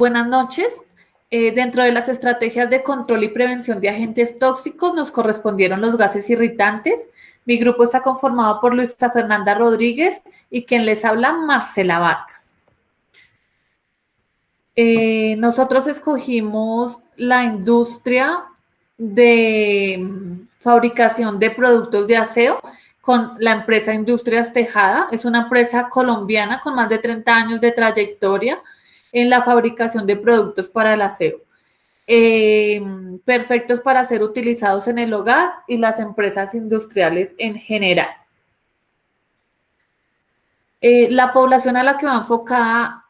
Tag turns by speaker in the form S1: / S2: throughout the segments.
S1: Buenas noches. Dentro de las estrategias de control y prevención de agentes tóxicos nos correspondieron los gases irritantes. Mi grupo está conformado por Luisa Fernanda Rodríguez y quien les habla, Marcela Vargas. Nosotros escogimos la industria de fabricación de productos de aseo con la empresa Industrias Tejada. Es una empresa colombiana con más de 30 años de trayectoria en la fabricación de productos para el aseo, perfectos para ser utilizados en el hogar y las empresas industriales en general. La población a la que va enfocada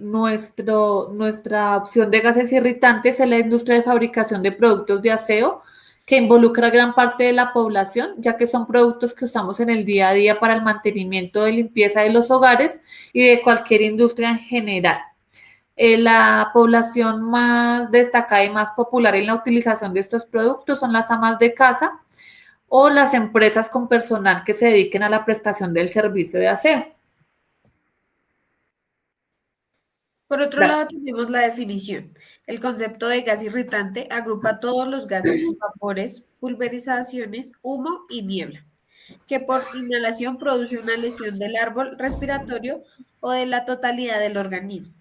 S1: nuestra opción de gases irritantes es la industria de fabricación de productos de aseo, que involucra a gran parte de la población, ya que son productos que usamos en el día a día para el mantenimiento de limpieza de los hogares y de cualquier industria en general. La población más destacada y más popular en la utilización de estos productos son las amas de casa o las empresas con personal que se dediquen a la prestación del servicio de aseo.
S2: Por otro lado, tenemos la definición. El concepto de gas irritante agrupa todos los gases, vapores, pulverizaciones, humo y niebla, que por inhalación produce una lesión del árbol respiratorio o de la totalidad del organismo.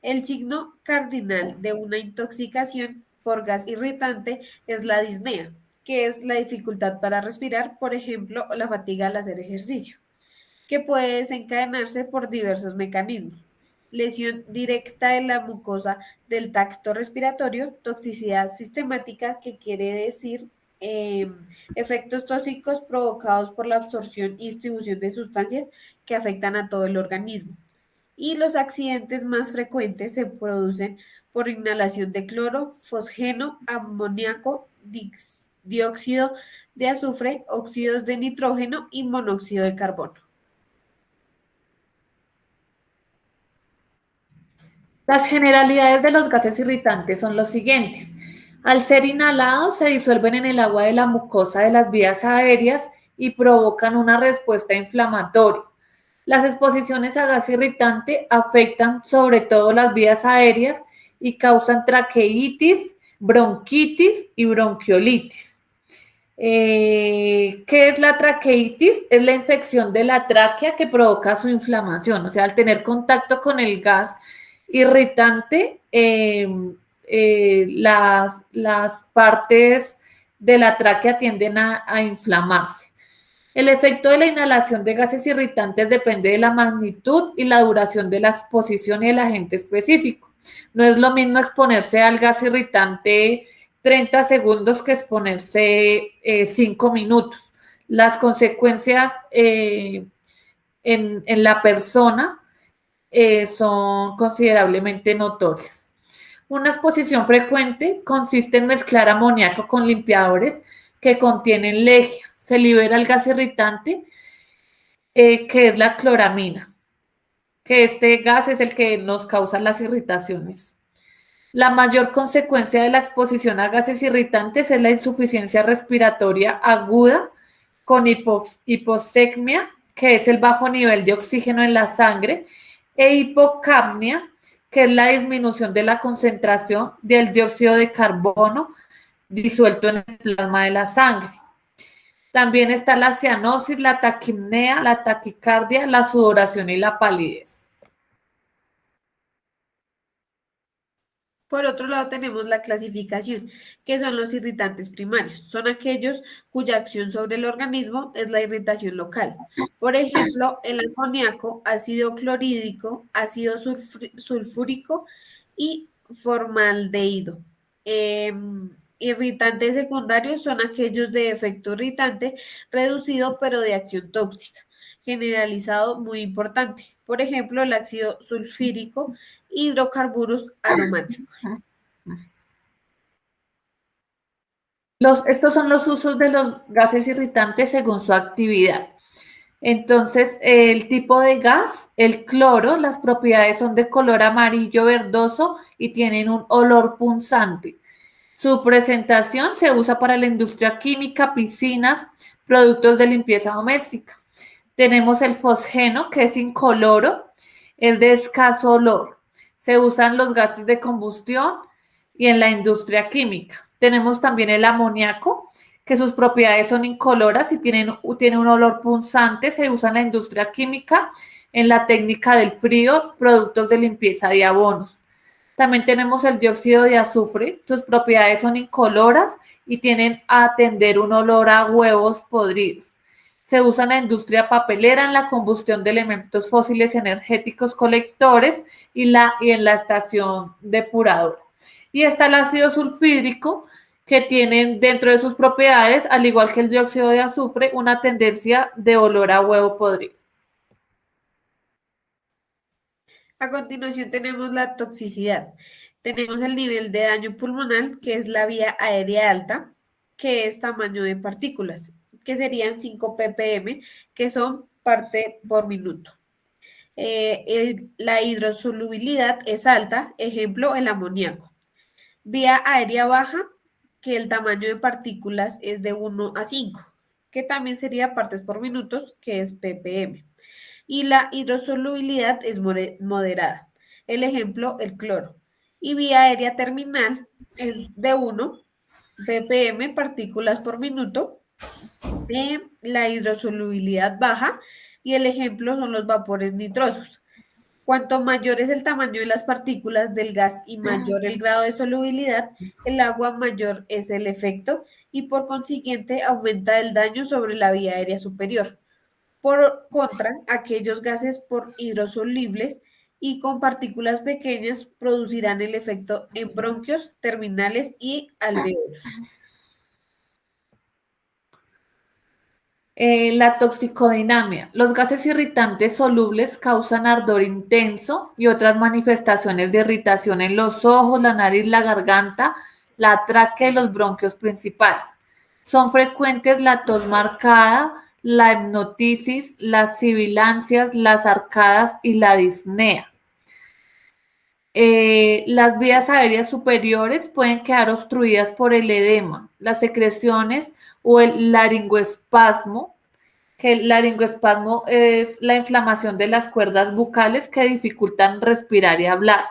S2: El signo cardinal de una intoxicación por gas irritante es la disnea, que es la dificultad para respirar, por ejemplo, o la fatiga al hacer ejercicio, que puede desencadenarse por diversos mecanismos. Lesión directa de la mucosa del tracto respiratorio, toxicidad sistemática, que quiere decir efectos tóxicos provocados por la absorción y distribución de sustancias que afectan a todo el organismo. Y los accidentes más frecuentes se producen por inhalación de cloro, fosgeno, amoníaco, dióxido de azufre, óxidos de nitrógeno y monóxido de carbono.
S1: Las generalidades de los gases irritantes son los siguientes. Al ser inhalados, se disuelven en el agua de la mucosa de las vías aéreas y provocan una respuesta inflamatoria. Las exposiciones a gas irritante afectan sobre todo las vías aéreas y causan traqueitis, bronquitis y bronquiolitis. ¿Qué es la traqueitis? Es la infección de la tráquea que provoca su inflamación. O sea, al tener contacto con el gas irritante, las partes de la tráquea tienden a inflamarse. El efecto de la inhalación de gases irritantes depende de la magnitud y la duración de la exposición y el agente específico. No es lo mismo exponerse al gas irritante 30 segundos que exponerse 5 minutos. Las consecuencias en la persona son considerablemente notorias. Una exposición frecuente consiste en mezclar amoníaco con limpiadores que contienen lejia. Se libera el gas irritante, que es la cloramina, que este gas es el que nos causa las irritaciones. La mayor consecuencia de la exposición a gases irritantes es la insuficiencia respiratoria aguda con hipoxemia, que es el bajo nivel de oxígeno en la sangre, e hipocapnia, que es la disminución de la concentración del dióxido de carbono disuelto en el plasma de la sangre. También está la cianosis, la taquipnea, la taquicardia, la sudoración y la palidez.
S2: Por otro lado, tenemos la clasificación, que son los irritantes primarios. Son aquellos cuya acción sobre el organismo es la irritación local. Por ejemplo, el amoníaco, ácido clorhídrico, ácido sulfúrico y formaldehído. Irritantes secundarios son aquellos de efecto irritante reducido pero de acción tóxica. Generalizado muy importante. Por ejemplo, el ácido sulfúrico, hidrocarburos aromáticos.
S1: Estos son los usos de los gases irritantes según su actividad. Entonces, el tipo de gas, el cloro, las propiedades son de color amarillo verdoso y tienen un olor punzante. Su presentación se usa para la industria química, piscinas, productos de limpieza doméstica. Tenemos el fosgeno, que es incoloro, es de escaso olor. Se usan los gases de combustión y en la industria química. Tenemos también el amoníaco, que sus propiedades son incoloras y tiene un olor punzante. Se usa en la industria química, en la técnica del frío, productos de limpieza y abonos. También tenemos el dióxido de azufre. Sus propiedades son incoloras y tienen a tender un olor a huevos podridos. Se usa en la industria papelera, en la combustión de elementos fósiles energéticos colectores y en la estación depuradora. Y está el ácido sulfídrico, que tienen dentro de sus propiedades, al igual que el dióxido de azufre, una tendencia de olor a huevo podrido.
S2: A continuación tenemos la toxicidad. Tenemos el nivel de daño pulmonar, que es la vía aérea alta, que es tamaño de partículas, que serían 5 ppm, que son parte por minuto. La hidrosolubilidad es alta, ejemplo, el amoníaco. Vía aérea baja, que el tamaño de partículas es de 1 a 5, que también sería partes por minutos, que es ppm. Y la hidrosolubilidad es moderada. El ejemplo, el cloro. Y vía aérea terminal es de 1 ppm, partículas por minuto. La hidrosolubilidad baja y el ejemplo son los vapores nitrosos. Cuanto mayor es el tamaño de las partículas del gas y mayor el grado de solubilidad, el agua mayor es el efecto y por consiguiente aumenta el daño sobre la vía aérea superior. Por contra, aquellos gases por hidrosolubles y con partículas pequeñas producirán el efecto en bronquios, terminales y alveolos.
S1: La toxicodinamia. Los gases irritantes solubles causan ardor intenso y otras manifestaciones de irritación en los ojos, la nariz, la garganta, la tráquea y los bronquios principales. Son frecuentes la tos marcada, la hipnotisis, las sibilancias, las arcadas y la disnea. Las vías aéreas superiores pueden quedar obstruidas por el edema, las secreciones o el laringoespasmo, que el laringoespasmo es la inflamación de las cuerdas bucales que dificultan respirar y hablar.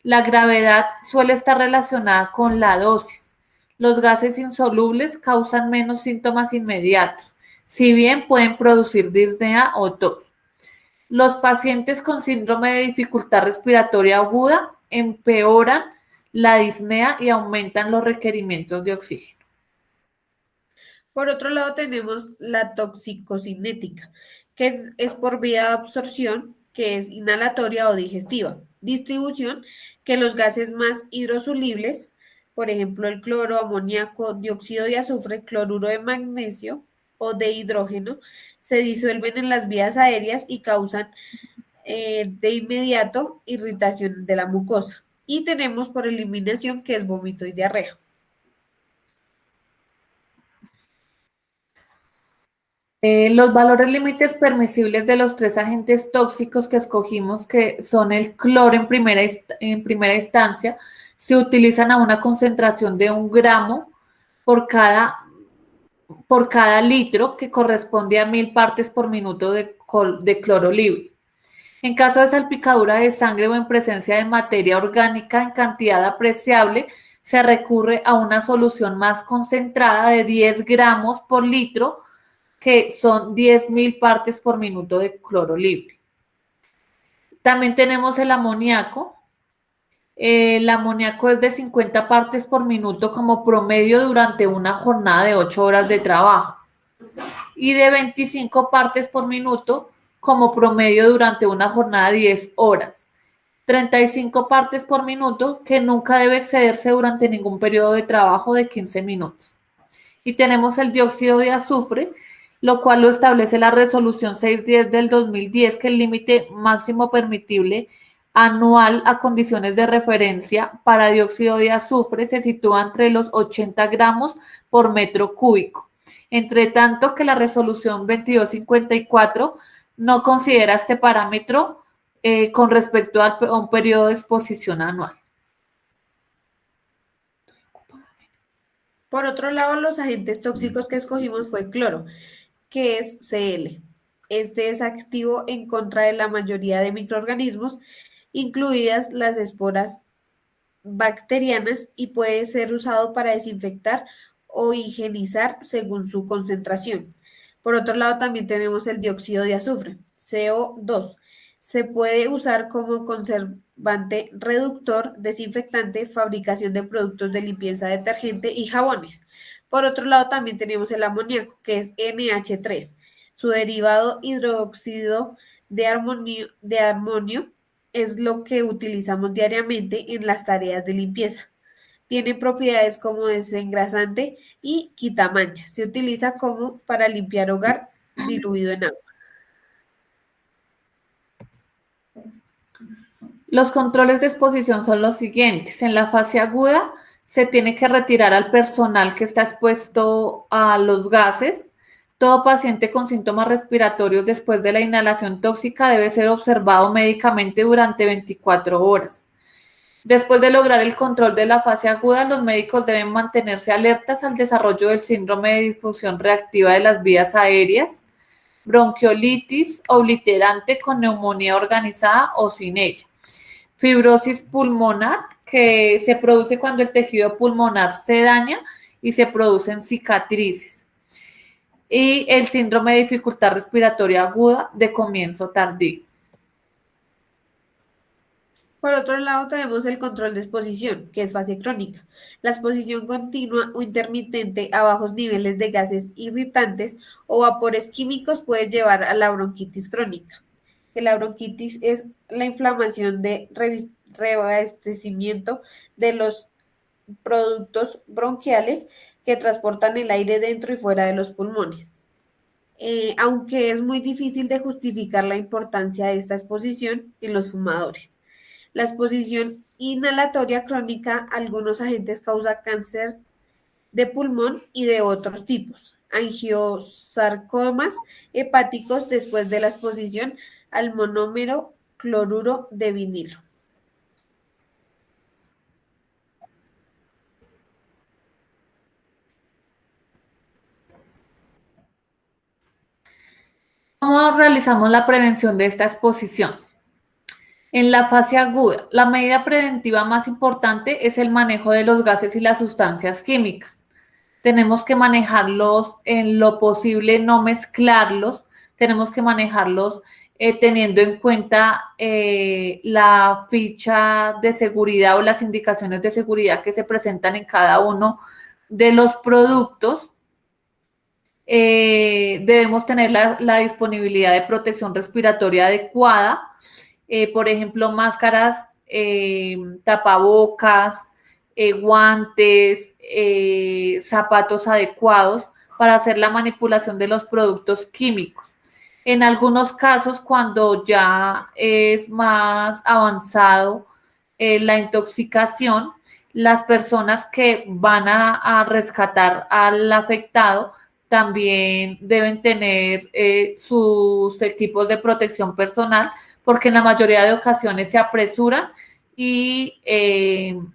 S1: La gravedad suele estar relacionada con la dosis. Los gases insolubles causan menos síntomas inmediatos, si bien pueden producir disnea o tos. Los pacientes con síndrome de dificultad respiratoria aguda empeoran la disnea y aumentan los requerimientos de oxígeno.
S2: Por otro lado, tenemos la toxicocinética, que es por vía de absorción, que es inhalatoria o digestiva. Distribución, que los gases más hidrosolubles, por ejemplo, el cloro, amoníaco, dióxido de azufre, cloruro de magnesio o de hidrógeno, se disuelven en las vías aéreas y causan de inmediato irritación de la mucosa. Y tenemos por eliminación, que es vómito y diarrea.
S1: Los valores límites permisibles de los tres agentes tóxicos que escogimos, que son el cloro en primera instancia, se utilizan a una concentración de 1 gramo por por cada litro, que corresponde a 1000 partes por minuto de cloro libre. En caso de salpicadura de sangre o en presencia de materia orgánica en cantidad apreciable, se recurre a una solución más concentrada de 10 gramos por litro, que son 10.000 partes por minuto de cloro libre. También tenemos el amoníaco. El amoníaco es de 50 partes por minuto como promedio durante una jornada de 8 horas de trabajo y de 25 partes por minuto como promedio durante una jornada de 10 horas. 35 partes por minuto, que nunca debe excederse durante ningún periodo de trabajo de 15 minutos. Y tenemos el dióxido de azufre, lo cual lo establece la resolución 610 del 2010, que el límite máximo permitible anual a condiciones de referencia para dióxido de azufre se sitúa entre los 80 gramos por metro cúbico. Entre tanto que la resolución 2254 no considera este parámetro con respecto a un periodo de exposición anual.
S2: Por otro lado, los agentes tóxicos que escogimos fue el cloro, que es Cl. Este es activo en contra de la mayoría de microorganismos incluidas las esporas bacterianas, y puede ser usado para desinfectar o higienizar según su concentración. Por otro lado, también tenemos el dióxido de azufre, CO2. Se puede usar como conservante reductor, desinfectante, fabricación de productos de limpieza, detergente y jabones. Por otro lado, también tenemos el amoníaco, que es NH3. Su derivado hidróxido de amonio es lo que utilizamos diariamente en las tareas de limpieza. Tiene propiedades como desengrasante y quitamanchas. Se utiliza como para limpiar hogar diluido en agua.
S1: Los controles de exposición son los siguientes. En la fase aguda se tiene que retirar al personal que está expuesto a los gases. Todo paciente con síntomas respiratorios después de la inhalación tóxica debe ser observado médicamente durante 24 horas. Después de lograr el control de la fase aguda, los médicos deben mantenerse alertas al desarrollo del síndrome de disfunción reactiva de las vías aéreas, bronquiolitis obliterante con neumonía organizada o sin ella, fibrosis pulmonar, que se produce cuando el tejido pulmonar se daña y se producen cicatrices, y el síndrome de dificultad respiratoria aguda de comienzo tardío.
S2: Por otro lado, tenemos el control de exposición, que es fase crónica. La exposición continua o intermitente a bajos niveles de gases irritantes o vapores químicos puede llevar a la bronquitis crónica. Que la bronquitis es la inflamación de reabastecimiento de los productos bronquiales que transportan el aire dentro y fuera de los pulmones. Aunque es muy difícil de justificar la importancia de esta exposición en los fumadores. La exposición inhalatoria crónica a algunos agentes causa cáncer de pulmón y de otros tipos, angiosarcomas hepáticos después de la exposición al monómero cloruro de vinilo.
S1: ¿Cómo realizamos la prevención de esta exposición? En la fase aguda, la medida preventiva más importante es el manejo de los gases y las sustancias químicas. Tenemos que manejarlos en lo posible, no mezclarlos, tenemos que manejarlos teniendo en cuenta la ficha de seguridad o las indicaciones de seguridad que se presentan en cada uno de los productos. Debemos tener la disponibilidad de protección respiratoria adecuada, por ejemplo, máscaras, tapabocas, guantes, zapatos adecuados para hacer la manipulación de los productos químicos. En algunos casos, cuando ya es más avanzado la intoxicación, las personas que van a rescatar al afectado también deben tener sus equipos de protección personal, porque en la mayoría de ocasiones se apresuran y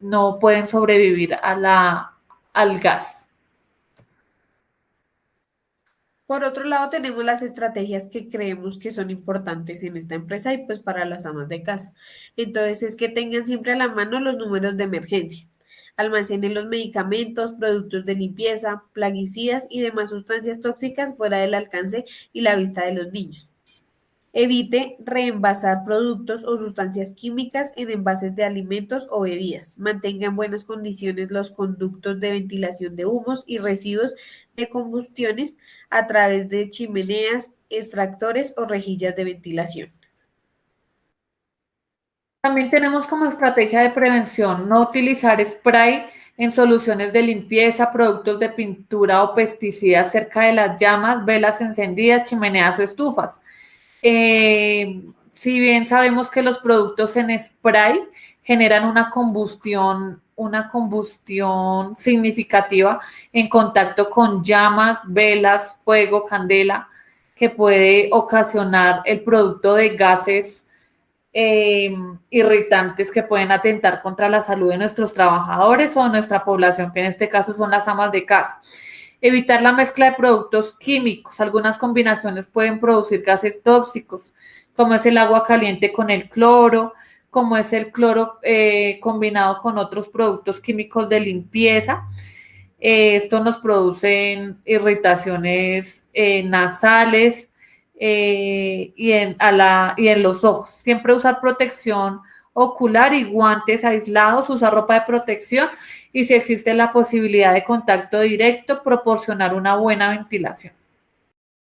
S1: no pueden sobrevivir al gas.
S2: Por otro lado, tenemos las estrategias que creemos que son importantes en esta empresa y pues para las amas de casa. Entonces, es que tengan siempre a la mano los números de emergencia. Almacenen los medicamentos, productos de limpieza, plaguicidas y demás sustancias tóxicas fuera del alcance y la vista de los niños. Evite reenvasar productos o sustancias químicas en envases de alimentos o bebidas. Mantenga en buenas condiciones los conductos de ventilación de humos y residuos de combustiones a través de chimeneas, extractores o rejillas de ventilación.
S1: También tenemos como estrategia de prevención no utilizar spray en soluciones de limpieza, productos de pintura o pesticidas cerca de las llamas, velas encendidas, chimeneas o estufas. Si bien sabemos que los productos en spray generan una combustión significativa en contacto con llamas, velas, fuego, candela, que puede ocasionar el producto de gases irritantes que pueden atentar contra la salud de nuestros trabajadores o de nuestra población, que en este caso son las amas de casa. Evitar la mezcla de productos químicos. Algunas combinaciones pueden producir gases tóxicos, como es el agua caliente con el cloro, como es el cloro combinado con otros productos químicos de limpieza. Esto nos produce irritaciones nasales y en los ojos. Siempre usar protección ocular y guantes aislados, usar ropa de protección y si existe la posibilidad de contacto directo, proporcionar una buena ventilación.